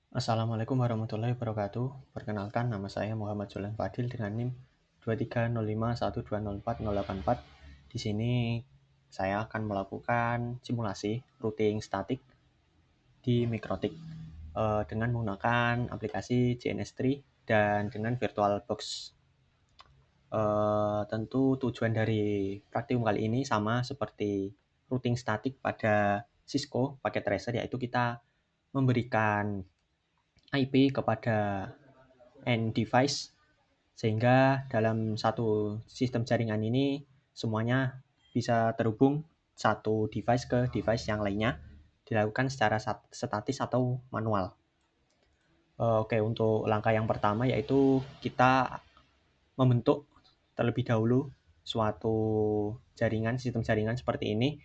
Assalamualaikum warahmatullahi wabarakatuh. Perkenalkan, nama saya Muhammad Julian Fadil dengan NIM 23051204084. Di sini saya akan melakukan simulasi routing statik di Mikrotik dengan menggunakan aplikasi JNS3 dan dengan VirtualBox. Tentu tujuan dari praktikum kali ini sama seperti routing statik pada Cisco paket tracer, yaitu kita memberikan IP kepada end device sehingga dalam satu sistem jaringan ini semuanya bisa terhubung satu device ke device yang lainnya, dilakukan secara statis atau manual. Oke, untuk langkah yang pertama yaitu kita membentuk terlebih dahulu suatu jaringan, sistem jaringan seperti ini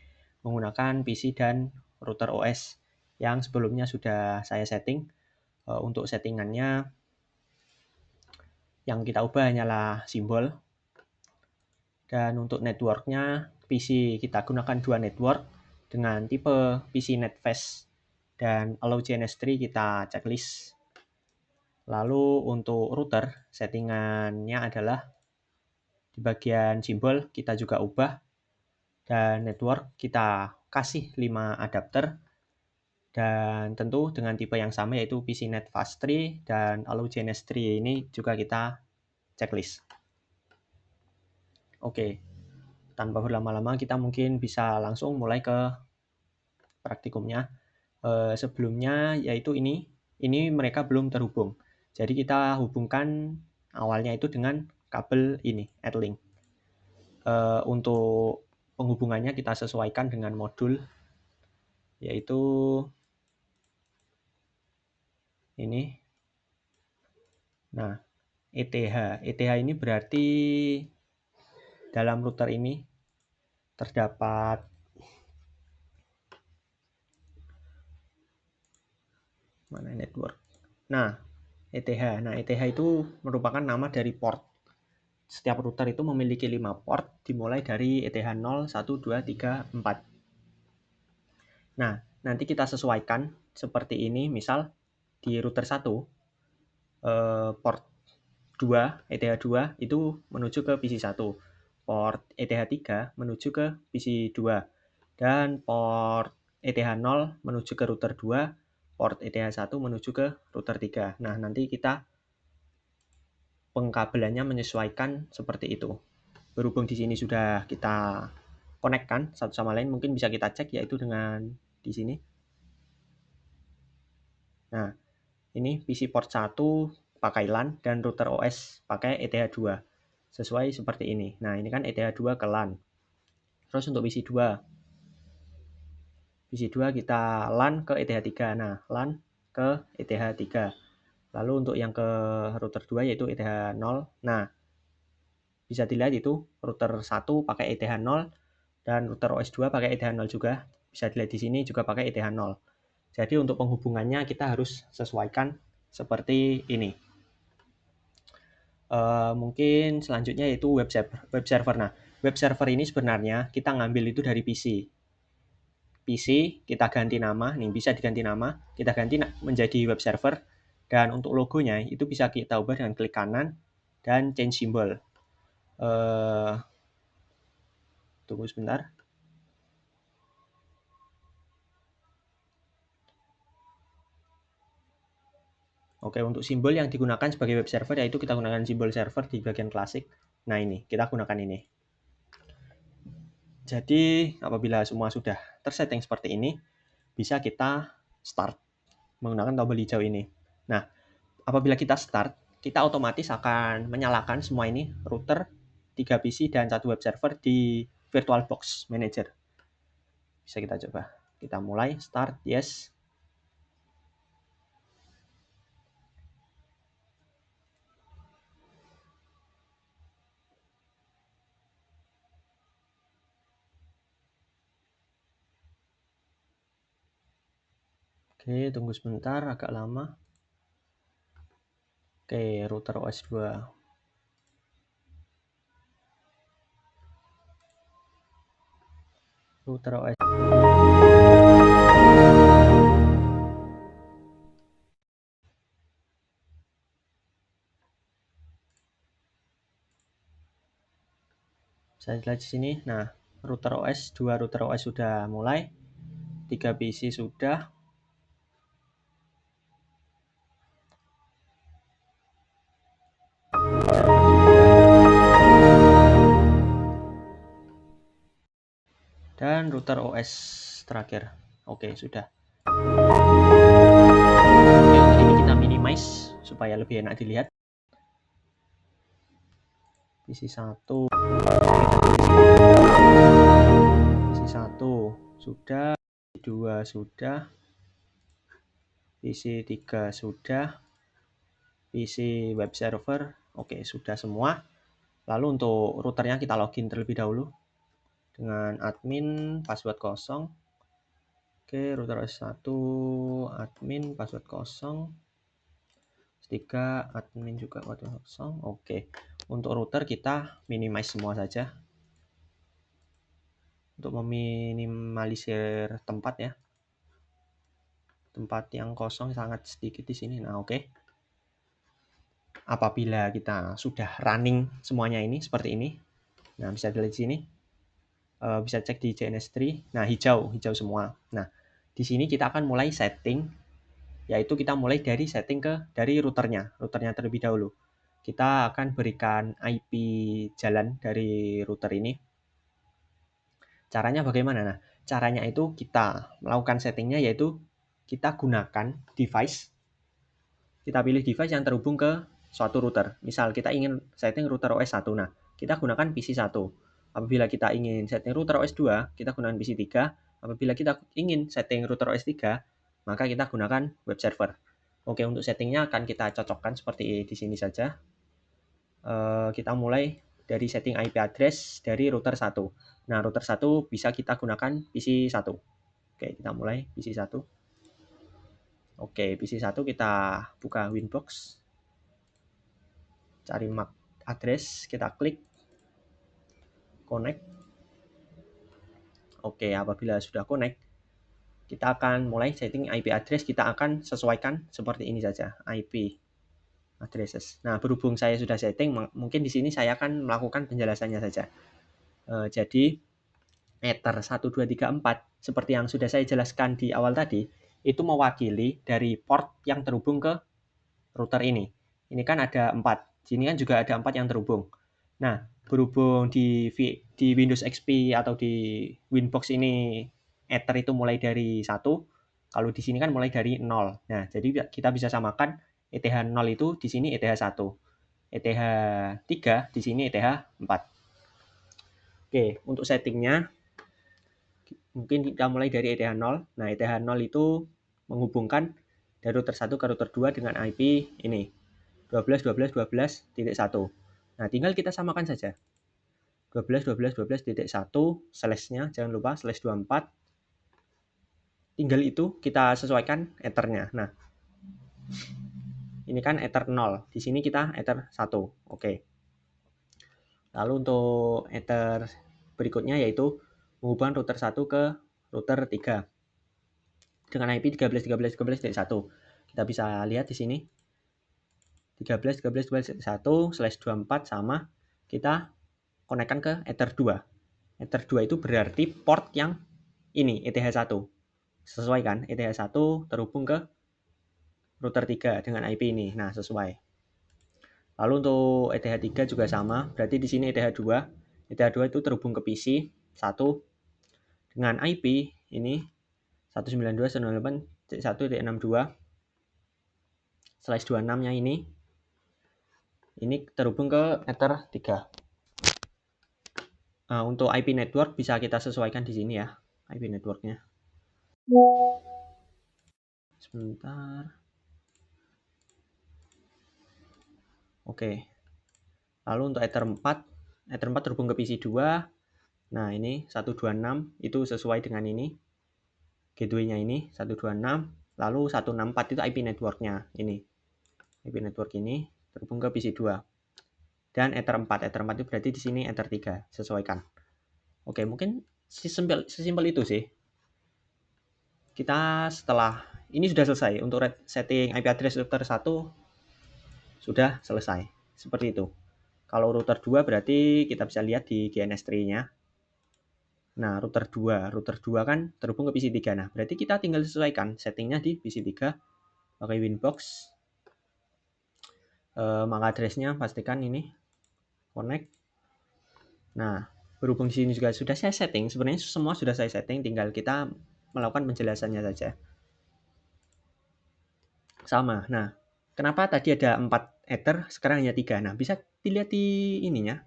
menggunakan PC dan router OS yang sebelumnya sudah saya setting. Untuk settingannya yang kita ubah hanyalah simbol, dan untuk networknya PC kita gunakan dua network dengan tipe PC NetFast dan Allow JNS3 kita checklist. Lalu untuk router settingannya adalah di bagian simbol kita juga ubah, dan network kita kasih 5 adapter dan tentu dengan tipe yang sama yaitu PC NetFast 3 dan Allow JNS3 ini juga kita checklist. Oke, tanpa berlama-lama kita mungkin bisa langsung mulai ke praktikumnya. Sebelumnya yaitu ini mereka belum terhubung. Jadi kita hubungkan awalnya itu dengan kabel ini, Adlink. Untuk penghubungannya kita sesuaikan dengan modul, yaitu ini. Nah, ETH ini berarti dalam router ini terdapat mana network. Nah, ETH itu merupakan nama dari port. Setiap router itu memiliki 5 port dimulai dari ETH 0, 1, 2, 3, 4. Nah, nanti kita sesuaikan seperti ini. Misal di router 1 port 2, ETH 2 itu menuju ke PC 1. Port ETH 3 menuju ke PC 2. Dan port ETH 0 menuju ke router 2, port ETH 1 menuju ke router 3. Nah, nanti kita pengkabelannya menyesuaikan seperti itu. Berhubung di sini sudah kita konekkan satu sama lain, mungkin bisa kita cek yaitu dengan di sini. Nah, ini PC port 1 pakai LAN dan router OS pakai ETH 2. Sesuai seperti ini. Nah, ini kan ETH 2 ke LAN. Terus untuk PC 2 kita LAN ke ETH 3. Nah, LAN ke ETH 3. Lalu untuk yang ke router 2 yaitu ETH 0. Nah, bisa dilihat itu router 1 pakai ETH 0 dan router OS 2 pakai ETH 0 juga. Bisa dilihat di sini juga pakai ETH 0. Jadi untuk penghubungannya kita harus sesuaikan seperti ini. Mungkin selanjutnya yaitu web server. Nah, web server ini sebenarnya kita ngambil itu dari PC. PC kita ganti nama, nih bisa diganti nama, kita ganti menjadi web server, dan untuk logonya itu bisa kita ubah dengan klik kanan dan change symbol. Tunggu sebentar. Oke, untuk simbol yang digunakan sebagai web server yaitu kita gunakan simbol server di bagian klasik. Nah, ini kita gunakan ini. Jadi apabila semua sudah tersetting seperti ini, bisa kita start menggunakan tombol hijau ini. Nah, apabila kita start, kita otomatis akan menyalakan semua ini, router, 3 PC, dan 1 web server di VirtualBox Manager. Bisa kita coba. Kita mulai, start, yes. Oke, tunggu sebentar, agak lama. Oke, router OS 2. Router OS Saya lihat di sini. Nah, router OS, 2 router OS sudah mulai, 3 PC sudah. Dan router OS terakhir. Oke, sudah. Oke, untuk ini kita minimize supaya lebih enak dilihat. PC 1. PC 1 sudah, PC 2 sudah, PC 3 sudah, PC web server, oke sudah semua. Lalu untuk routernya kita login terlebih dahulu dengan admin password kosong. Oke, router S1 admin password kosong. 3 admin juga password kosong. Oke. Untuk router kita minimize semua saja. Untuk meminimalisir tempat ya. Tempat yang kosong sangat sedikit di sini. Nah, oke. Apabila kita sudah running semuanya ini seperti ini. Nah, bisa dilihat di sini. Bisa cek di JNS3. Nah, hijau semua. Nah, di sini kita akan mulai setting, yaitu kita mulai dari setting dari routernya terlebih dahulu. Kita akan berikan IP jalan dari router ini. Caranya bagaimana? Nah, caranya itu kita melakukan settingnya, yaitu kita gunakan device. Kita pilih device yang terhubung ke suatu router. Misal kita ingin setting router OS 1. Nah, kita gunakan PC 1. Apabila kita ingin setting router OS 2, kita gunakan PC 3. Apabila kita ingin setting router OS 3, maka kita gunakan web server. Oke, untuk settingnya akan kita cocokkan seperti di sini saja. Kita mulai dari setting IP address dari router 1. Nah, router 1 bisa kita gunakan PC 1. Oke, kita mulai PC 1. Oke, PC 1 kita buka Winbox. Cari MAC address, kita klik connect. Oke, apabila sudah connect, kita akan mulai setting IP address. Kita akan sesuaikan seperti ini saja, IP addresses. Nah, berhubung saya sudah setting, mungkin di sini saya akan melakukan penjelasannya saja. Jadi, Ether 1234, seperti yang sudah saya jelaskan di awal tadi, itu mewakili dari port yang terhubung ke router ini. Ini kan ada 4. Sini kan juga ada 4 yang terhubung. Nah, berhubung di Windows XP atau di Winbox ini Ether itu mulai dari 1, kalau di sini kan mulai dari 0. Nah, jadi kita bisa samakan ETH 0 itu di sini ETH 1. ETH 3 di sini ETH 4. Oke, untuk settingnya mungkin kita mulai dari ETH 0. Nah, ETH 0 itu menghubungkan dari router 1 ke router 2 dengan IP ini. 12.12.12.1. Nah, tinggal kita samakan saja. 12.12.12.1 slash-nya jangan lupa slash 24. Tinggal itu kita sesuaikan ethernya. Nah, ini kan ether 0. Di sini kita ether 1. Oke. Lalu untuk ether berikutnya yaitu menghubungkan router 1 ke router 3 dengan IP 13.13.13.1. Kita bisa lihat di sini 13.13.13.1/24 sama kita konekkan ke Ether 2. Ether 2 itu berarti port yang ini ETH1. Sesuai kan? ETH1 terhubung ke router 3 dengan IP ini. Nah, sesuai. Lalu untuk ETH3 juga sama, berarti di sini ETH2. ETH2 itu terhubung ke PC 1 dengan IP ini 192.168.1.62/26-nya ini terhubung ke Ether 3. Untuk IP network bisa kita sesuaikan di sini ya, IP networknya. Sebentar. Oke. Lalu untuk Ether 4 terhubung ke PC 2. Nah, ini 126 itu sesuai dengan ini. Gateway-nya ini 126, lalu 164 itu IP networknya ini. IP network ini terhubung ke PC 2. Dan Ether 4 itu berarti di sini Ether 3, sesuaikan. Oke, mungkin sesimpel itu sih. Kita setelah ini sudah selesai untuk setting IP address router 1 sudah selesai. Seperti itu. Kalau router 2 berarti kita bisa lihat di DNS tree-nya. Nah, router 2 kan terhubung ke PC 3. Nah, berarti kita tinggal sesuaikan settingnya di PC 3 pakai Winbox. MAC address-nya pastikan ini connect. Nah, berhubung di sini juga sudah saya setting, sebenarnya semua sudah saya setting, tinggal kita melakukan penjelasannya saja. Sama. Nah, kenapa tadi ada 4 ether, sekarang hanya 3? Nah, bisa dilihat di ininya,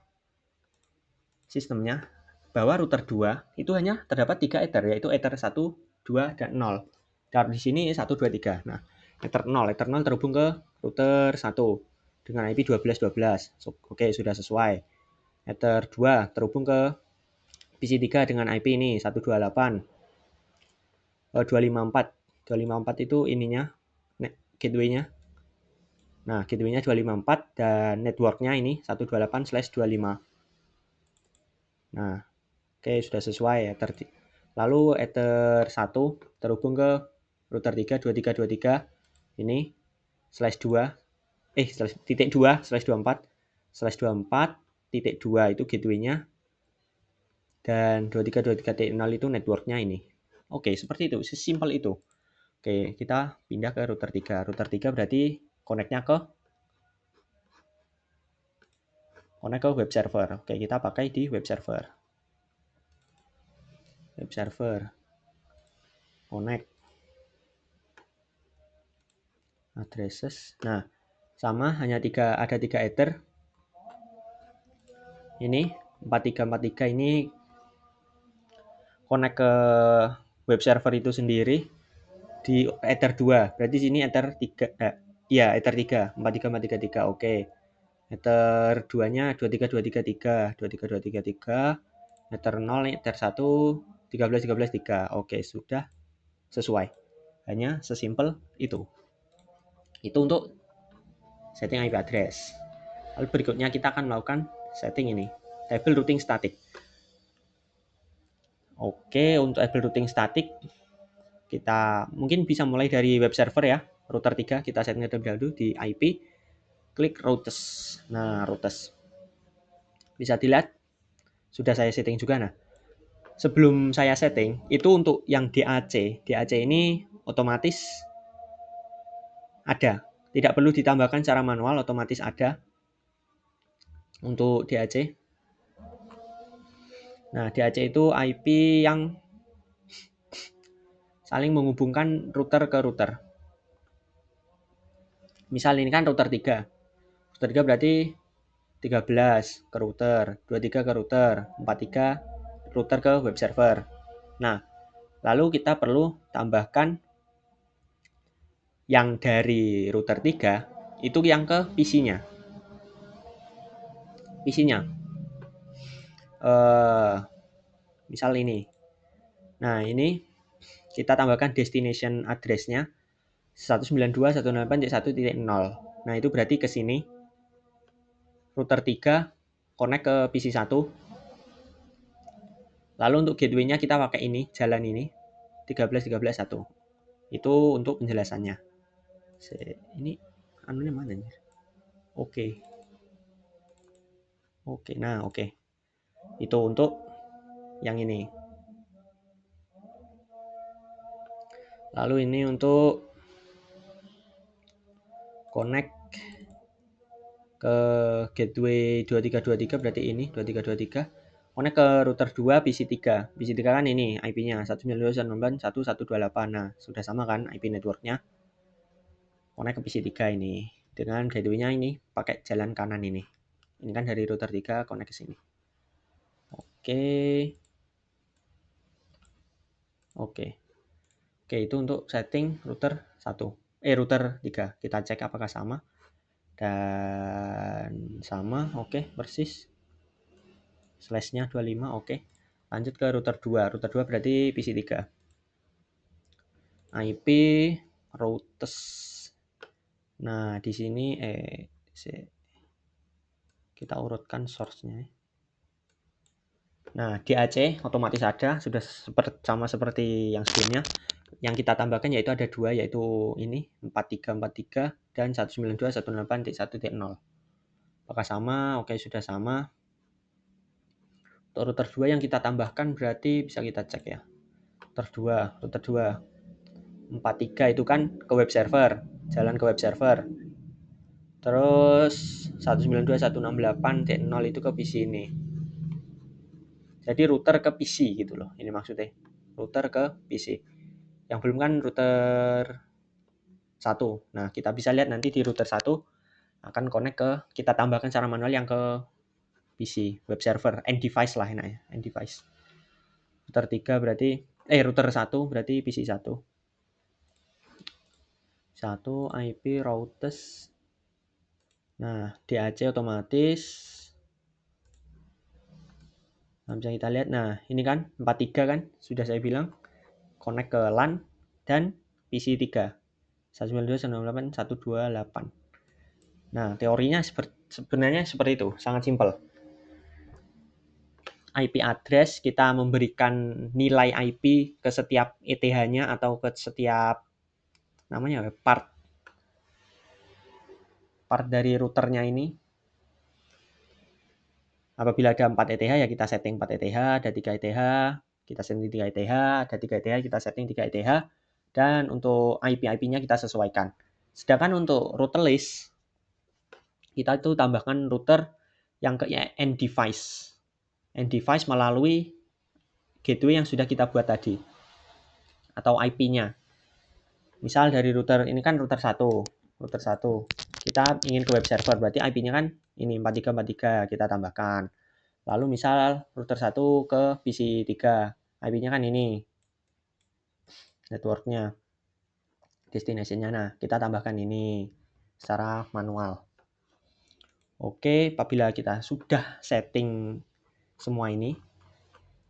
sistemnya, bahwa router 2 itu hanya terdapat 3 ether, yaitu ether 1, 2, dan 0. Dan di sini 1, 2, 3. Nah, ether 0 terhubung ke router 1 dengan IP 12.12. Oke, sudah sesuai. Ether 2 terhubung ke PC 3 dengan IP ini 128 254. 254 itu ininya gateway-nya. Nah, gateway-nya 254 dan network-nya ini 128/25. Nah, oke, sudah sesuai. Lalu ether 1 terhubung ke router 3 2323 ini /2 titik 2/24/24 titik 2 itu gateway-nya dan 2323.0 itu network-nya ini. Oke, seperti itu, sesimpel itu. Oke, kita pindah ke router 3. Router 3 berarti connect-nya ke web server. Oke, kita pakai di web server. Web server. Connect. Addresses. Nah, sama hanya ada 3 ether. Ini 4343 ini connect ke web server itu sendiri di ether 2. Berarti sini ether 3. Iya, ether 3. 43433. Oke. Ether 2-nya 23233, 23233. Ether 0, ether 1, 13 Oke, sudah sesuai. Hanya sesimpel itu. Itu untuk setting IP address. Lalu berikutnya kita akan melakukan setting ini, table routing static. Oke, untuk table routing static kita mungkin bisa mulai dari web server ya. Router 3 kita setting terlebih dahulu di IP, klik routes. Nah, routes. Bisa dilihat sudah saya setting juga. Nah, sebelum saya setting itu untuk yang DAC. DAC ini otomatis ada. Tidak perlu ditambahkan secara manual, otomatis ada untuk DAC. Nah, DAC itu IP yang saling menghubungkan router ke router. Misal ini kan router 3. Router 3 berarti 13 ke router, 23 ke router, 43 router ke web server. Nah, lalu kita perlu tambahkan yang dari router 3 itu yang ke PC-nya. PC-nya. Misal ini. Nah, ini kita tambahkan destination address-nya 192.168.1.0. Nah, itu berarti ke sini router 3 connect ke PC 1. Lalu untuk gateway-nya kita pakai ini, jalan ini 13.13.1. Itu untuk penjelasannya. Ini anunya mana nih? Oke. Nah, oke. Itu untuk yang ini. Lalu ini untuk connect ke gateway 2323 berarti ini 2323 connect ke router 2 PC 3. PC 3 kan ini IP-nya 192.168. Nah, sudah sama kan IP network-nya. Connect ke PC 3 ini dengan gateway-nya ini pakai jalan kanan ini. Ini kan dari router 3 connect ke sini. Oke, itu untuk setting router 1. Router 3. Kita cek apakah sama. Dan sama, oke, persis. Slash-nya 25, oke. Lanjut ke router 2. Router 2 berarti PC 3. IP routes. Nah, di sini kita urutkan source-nya. Nah, DAC otomatis ada, sudah sama seperti yang sebelumnya. Yang kita tambahkan yaitu ada 2, yaitu ini 4343 dan 192.168.1.0. Apakah sama? Oke, sudah sama. Untuk router 2 yang kita tambahkan berarti bisa kita cek ya. Router 2 43 itu kan ke web server, jalan ke web server. Terus 192.168.0 itu ke PC ini. Jadi router ke PC gitu loh. Ini maksudnya. Router ke PC. Yang belum kan router 1. Nah, kita bisa lihat nanti di router 1 akan connect ke, kita tambahkan secara manual yang ke PC, web server, end device lah enaknya, end device. Router 3 berarti router 1 berarti PC 1. 1 IP routers. Nah, DAC otomatis. Nah, bisa kita lihat. Nah, ini kan 43 kan, sudah saya bilang connect ke LAN dan PC 3. 192.168.128. Nah, teorinya sebenarnya seperti itu, sangat simpel. IP address kita memberikan nilai IP ke setiap ETH-nya atau ke setiap namanya part dari routernya ini. Apabila ada 4 ETH ya kita setting 4 ETH, ada 3 ETH, kita setting 3 ETH, ada 3 ETH, kita setting 3 ETH, dan untuk IP-IP-nya kita sesuaikan. Sedangkan untuk router list, kita itu tambahkan router yang ke end device. End device melalui gateway yang sudah kita buat tadi, atau IP-nya. Misal dari router, ini kan router 1, kita ingin ke web server, berarti IP-nya kan ini 4343 kita tambahkan. Lalu misal router 1 ke PC 3, IP-nya kan ini, networknya, destination-nya. Nah, kita tambahkan ini secara manual. Oke, apabila kita sudah setting semua ini,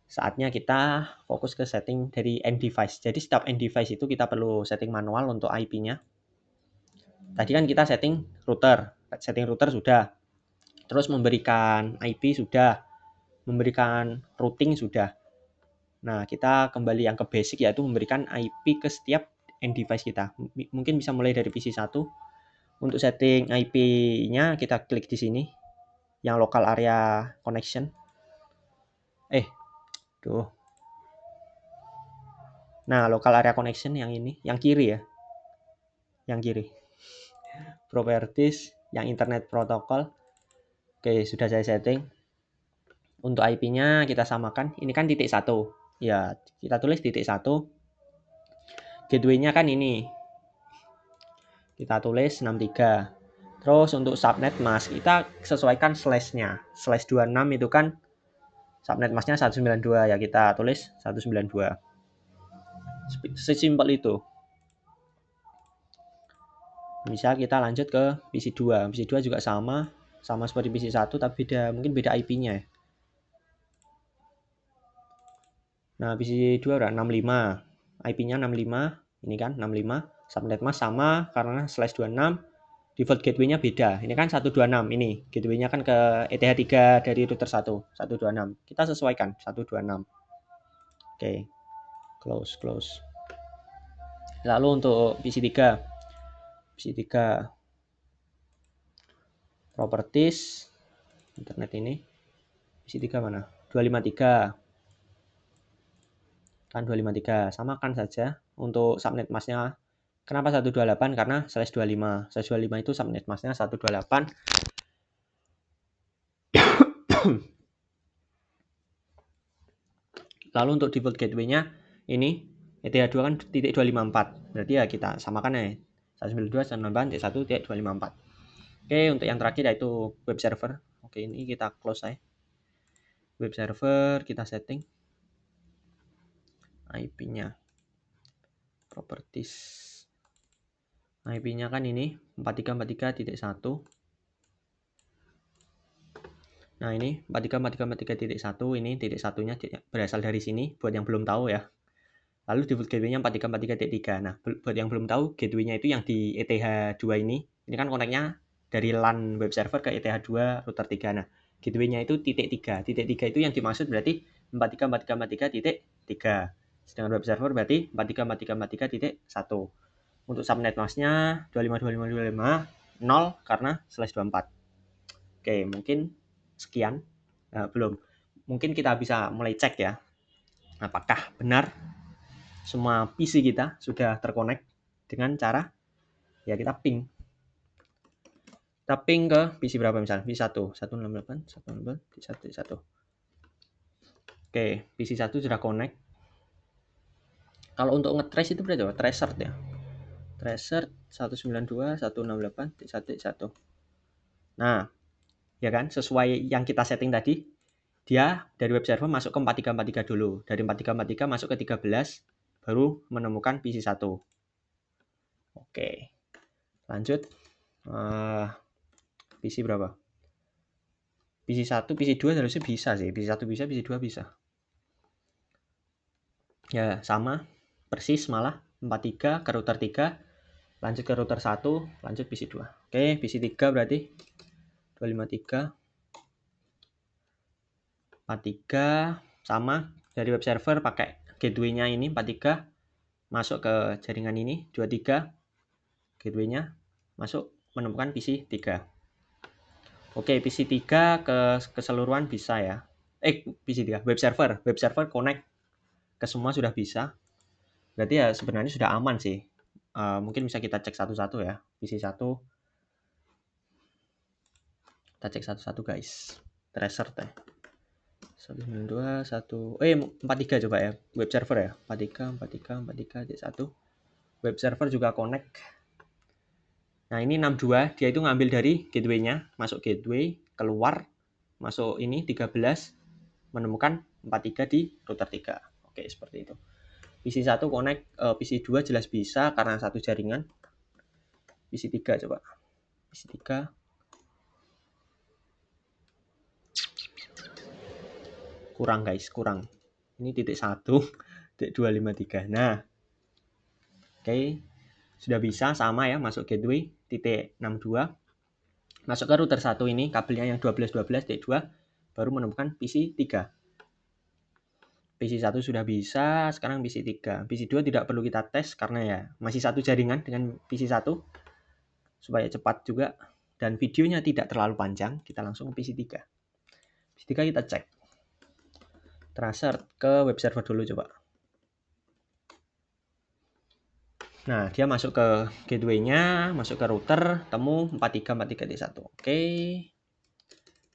saatnya kita fokus ke setting dari end device. Jadi setiap end device itu kita perlu setting manual untuk IP-nya. Tadi kan kita setting router sudah. Terus memberikan IP sudah, memberikan routing sudah. Nah, kita kembali yang ke basic, yaitu memberikan IP ke setiap end device kita. Mungkin bisa mulai dari PC 1. Untuk setting IP-nya kita klik di sini, yang local area connection. Nah, local area connection yang ini, yang kiri ya. Yang kiri. Properties, yang internet protocol. Oke, sudah saya setting. Untuk IP-nya kita samakan. Ini kan titik 1. Ya, kita tulis titik 1. Gateway-nya kan ini. Kita tulis 63. Terus untuk subnet mask, kita sesuaikan slash-nya. Slash 26 itu kan subnet masknya 192 ya, kita tulis 192. Sesimpel itu. Misal kita lanjut ke PC 2. PC 2 juga sama seperti PC 1 tapi mungkin beda IP-nya ya. Nah, PC 2 udah 65. IP-nya 65. Ini kan 65. Subnet mask sama karena slash 26. Default gateway-nya beda. Ini kan 126 ini. Gateway-nya kan ke ETH 3 dari router 1, 126. Kita sesuaikan 126. Oke. Close. Lalu untuk PC 3. PC 3 properties internet ini. PC 3 mana? 253. Kan 253. Samakan saja untuk subnet masknya. Kenapa 128? Karena slash 25. Slash 25 itu subnet masknya 128. Lalu untuk default gateway-nya ini ETH2 kan titik 254. Berarti ya kita samakan ya. 192.168.1.254. Oke, untuk yang terakhir yaitu web server. Oke, ini kita close aja. Web server kita setting IP-nya. Properties. IP-nya kan ini 4343.1. Nah, ini 4343.1 ini titik satunya berasal dari sini buat yang belum tahu ya. Lalu default gateway-nya 4343.3. Nah, buat yang belum tahu, gateway-nya itu yang di ETH2 ini. Ini kan connect-nya dari LAN web server ke ETH2 router 3. Nah, gateway-nya itu titik 3. Titik 3 itu yang dimaksud berarti 434343.3. Sedangkan web server berarti 434343.1. Untuk subnet masknya 2525250 karena slash 24. Oke, mungkin sekian. Belum. Mungkin kita bisa mulai cek ya. Apakah benar semua PC kita sudah terkonek dengan cara ya kita ping. Kita ping ke PC berapa misalnya? PC 1, 168, 168, 1. Oke, PC 1 sudah connect. Kalau untuk nge-trace itu berarti apa? Tracer ya. Tracer 192, 168, 1. Nah, ya kan? Sesuai yang kita setting tadi, dia dari web server masuk ke 4343 dulu. Dari 4343 masuk ke 13, baru menemukan PC 1. Oke, lanjut. PC berapa? PC 1, PC 2 harusnya bisa sih. PC 1 bisa, PC 2 bisa. Ya, sama. Persis malah. 43 ke router 3. Lanjut ke router 1. Lanjut PC 2. Oke, PC 3 berarti. 253. 43. Sama. Dari web server pakai gateway-nya ini. 43. Masuk ke jaringan ini. 23. Gateway-nya. Masuk. Menemukan PC 3. Oke, PC 3 keseluruhan bisa ya. PC 3. Web server connect ke semua sudah bisa. Berarti ya sebenarnya sudah aman sih. Mungkin bisa kita cek satu-satu ya. PC 1. Kita cek satu-satu guys. Tracer teh. 192, 43 coba ya. Web server ya. 43, cek 1. Web server juga connect. Nah, ini 62, dia itu ngambil dari gateway-nya, masuk gateway, keluar, masuk ini 13, menemukan 43 di router 3. Oke, seperti itu. PC 1 connect, PC 2 jelas bisa karena satu jaringan. PC 3 coba. PC 3. Kurang guys, kurang. Ini titik 1, titik 253. Nah, oke. Sudah bisa sama ya, masuk gateway, titik 62. Masuk ke router 1 ini, kabelnya yang 12, titik 2, baru menemukan PC 3. PC 1 sudah bisa, sekarang PC 3. PC 2 tidak perlu kita tes karena ya masih satu jaringan dengan PC 1. Supaya cepat juga dan videonya tidak terlalu panjang, kita langsung ke PC 3. PC 3 kita cek. Tracer ke web server dulu coba. Nah, dia masuk ke gateway-nya, masuk ke router, temu 4343.1. Oke.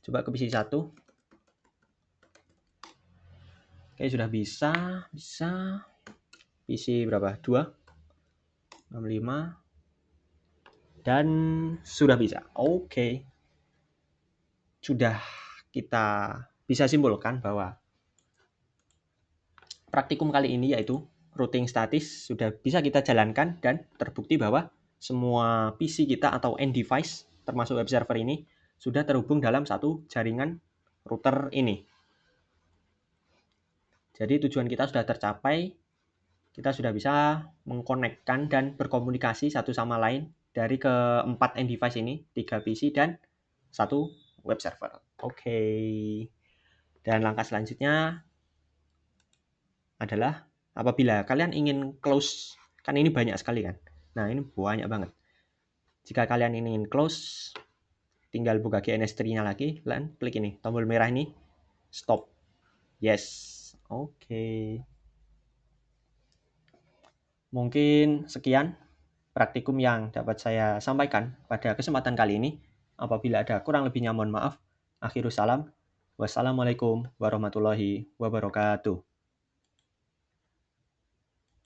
Coba ke PC 1. Oke, sudah bisa. PC berapa? 2. 65. Dan sudah bisa. Oke. Sudah kita bisa simpulkan bahwa praktikum kali ini yaitu routing statis sudah bisa kita jalankan dan terbukti bahwa semua PC kita atau end device termasuk web server ini sudah terhubung dalam satu jaringan router ini. Jadi tujuan kita sudah tercapai, kita sudah bisa mengkonekkan dan berkomunikasi satu sama lain dari keempat end device ini, 3 PC dan 1 web server. Oke. Dan langkah selanjutnya adalah apabila kalian ingin close, kan ini banyak sekali kan. Nah, ini banyak banget. Jika kalian ingin close, tinggal buka GNS3-nya lagi, dan klik ini, tombol merah ini, stop. Yes. Oke. Mungkin sekian praktikum yang dapat saya sampaikan pada kesempatan kali ini. Apabila ada kurang lebihnya mohon maaf. Akhirus salam. Wassalamualaikum warahmatullahi wabarakatuh.